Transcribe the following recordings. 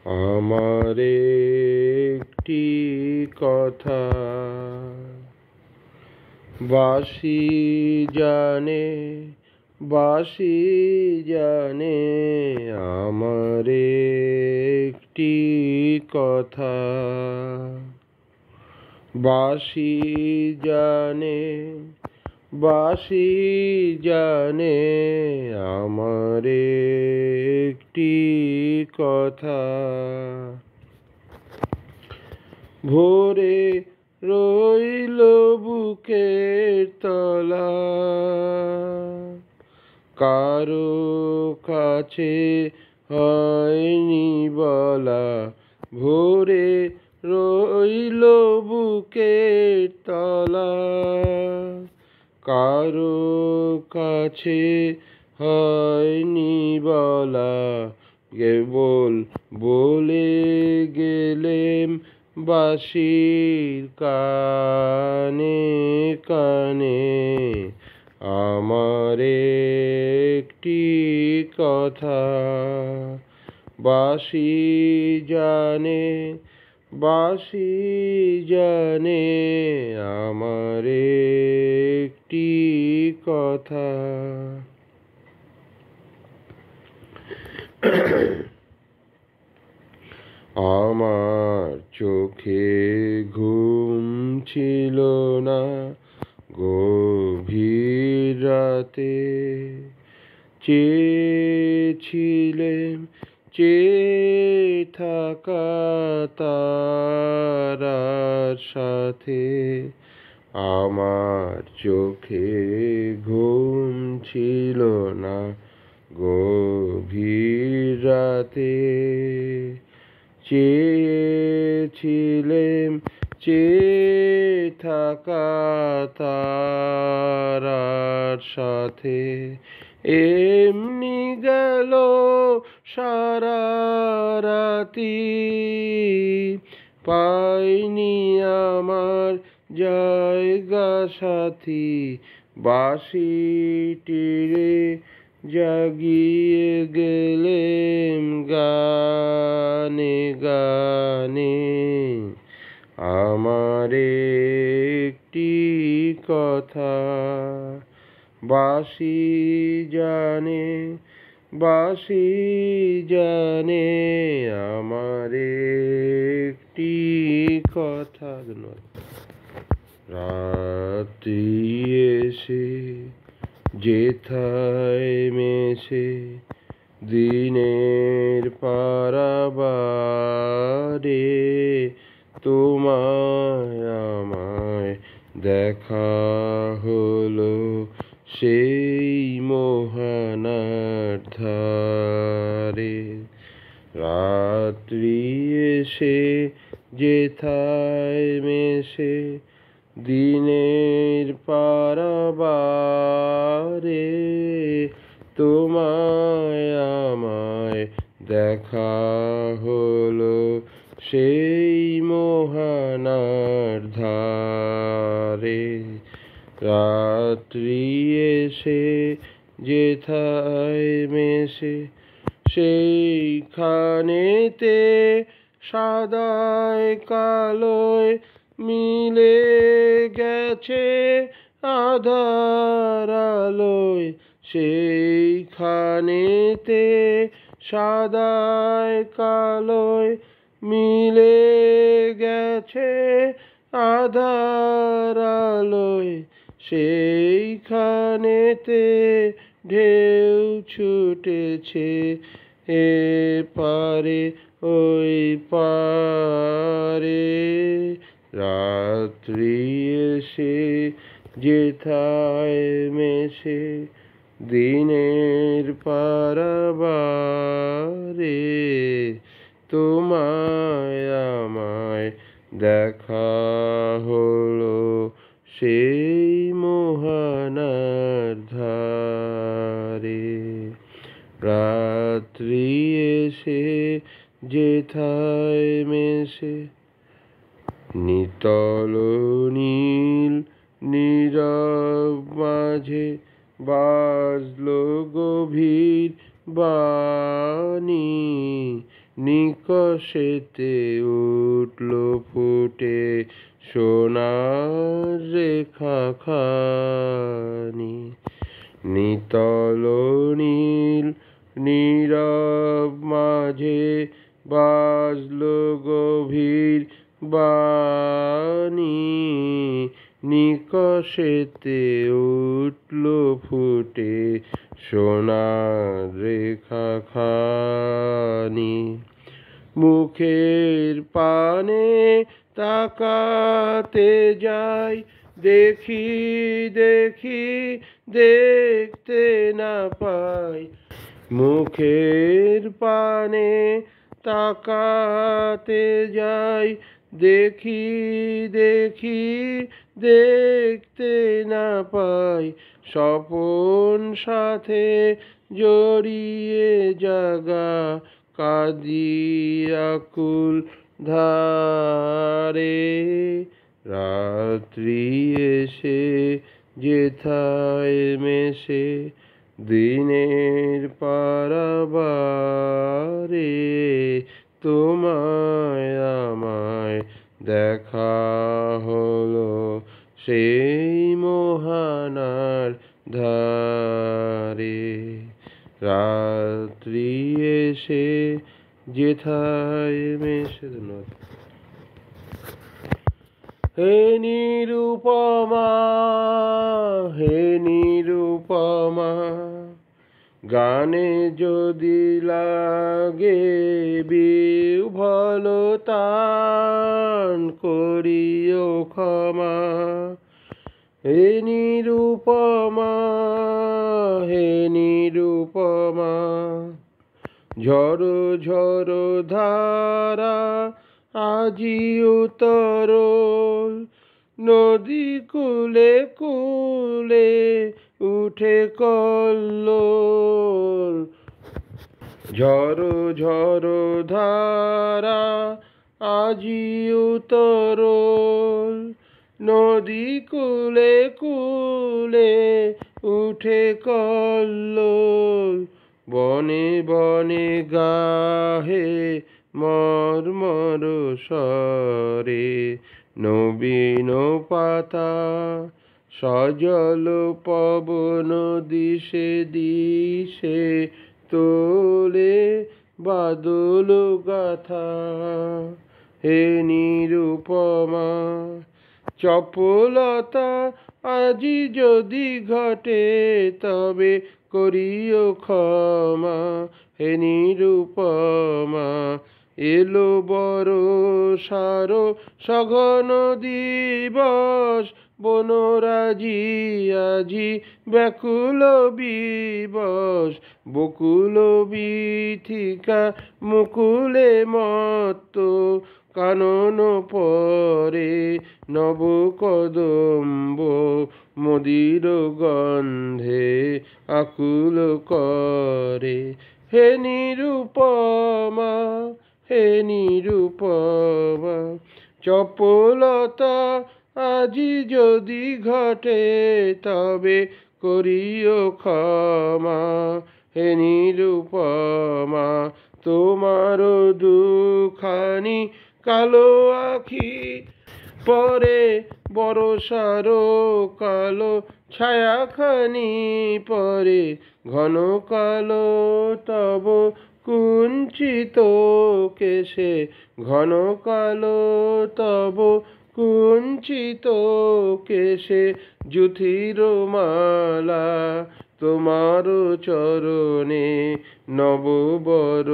আমার একটি কথা বাঁশি জানে, বাঁশি জানে। আমার একটি কথা বাঁশি জানে, বাঁশি জানে। আমার একটি কথা ভোরে রইল বুকের তলা, কারো কাছে হয়নি বলা। ভোরে রইল বুকের তলা, কারো কাছে হয়নি বলা। কেবল বলে গেলেম বাঁশির কানে কানে। আমার একটি কথা বাঁশি জানে, বাঁশি জানে। আমার একটি কথা আমার চোখে ঘুম ছিল না গভীর রাতে। চেয়েছিলেম চেয়ে থাকা তারার সাথে। আমার চোখে ঘুম ছিল না গভীর রাতে। চেয়েছিলেম চেয়ে থাকা তারার সাথে। এমনি গেল সারা রাতি, পাইনি আমার জায়গা সাথী। বাঁশিটিরে জাগিয়ে গেলেম গানে গানে। আমার একটি কথা বাঁশি জানে, বাঁশি জানে। আমার একটি কথা। রাত্রি এসে যেথায় মেশে দিনের পারাবারে। তোমায় আমায় দেখা হলো সেই মোহনার ধারে। রাত্রি এসে যেথায় মেশে দিনের পারাবারে। তোমায় আমায় দেখা হলো সেই মোহনার ধারে। রাত্রি এসে যেথায় মেশে সেইখানেতে সাদায় কালোয় মিলে গেছে আধার আলোয়। সেইখানেতে সাদায় কালোয় মিলে গেছে আধার আলোয়। সেইখানেতে ঢেউ ছুটেছে এপারে ওই পারে। রাত্রি এসে যেথায় মেশে দিনের পারাবারে। তোমায় আমায় দেখা হলো সেই মোহনার ধারে। রাত্রি এসে যেথায় মেশে নিতল নীল নীরব মাঝে বাজলো গভীর বাণী। নিকষেতে উঠল ফুটে সোনার রেখা খানি। নিতল নীল নীরব মাঝে বাজল গভীর বাণী। নিকষেতে উঠল ফুটে সোনার রেখা খানি। মুখের পানে তাকাতে যাই, দেখি দেখি দেখতে না পাই। মুখের পানে তাকাতে যাই, দেখি দেখি দেখতে না পাই। স্বপন সাথে জড়িয়ে জাগা কাঁদি আকুল ধারে। রাত্রি এসে যেথায় মেশে দিনের পারাবারে। তোমায় আমায় দেখা হলো সেই মোহনার ধারে। রাত্রি এসে যেথায় মেশে। ধন্যবাদ। হে নিরুপমা, হে নিরুপমা, গানে যদি লাগে বিহ্বলতান করিও ক্ষমা। হে নিরুপমা, হে নিরুপমা, ঝড়ো ঝড়ো ধারা আজি উতরল। নদী কূলে কূলে উঠে কল্লোল। ঝড়ো ঝড়ো ধারা আজি উতরল। নদী কূলে কূলে উঠে কল্লোল। বনে বনে গাহে মর্মর স্বরে। নবীন পাতা সজল পবন দিশে দিশে তোলে বাদল গাথা। হে নিরুপমা, চপলতা আজি যদি ঘটে তবে করিও ক্ষমা। হে নিরুপমা, এলো বর্ষার সঘন দিবস। বনরাজি আজি ব্যাকুল বিবশ। বকুল বীথিকা মুকুলে মত্ত। কানন পরে নব কদম্ব মদির গন্ধে আকুল করে। হে নিরুপমা, হে নিরুপমা, চপলতা আজি যদি ঘটে তবে করিও ক্ষমা। হে নিরুপমা, তোমার দুখানি কালো আখি পরে বরষার কালো ছায়াখানি পরে। ঘন কালো তব কুঞ্চিত কেশে, ঘন কালো তব কুঞ্চিত কেশে। যুথির মালা তোমার চরণে নববর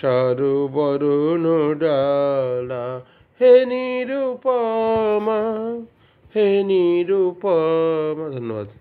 সারবরণ ডালা। হে নিরুপমা, হে নিরুপমা। ধন্যবাদ।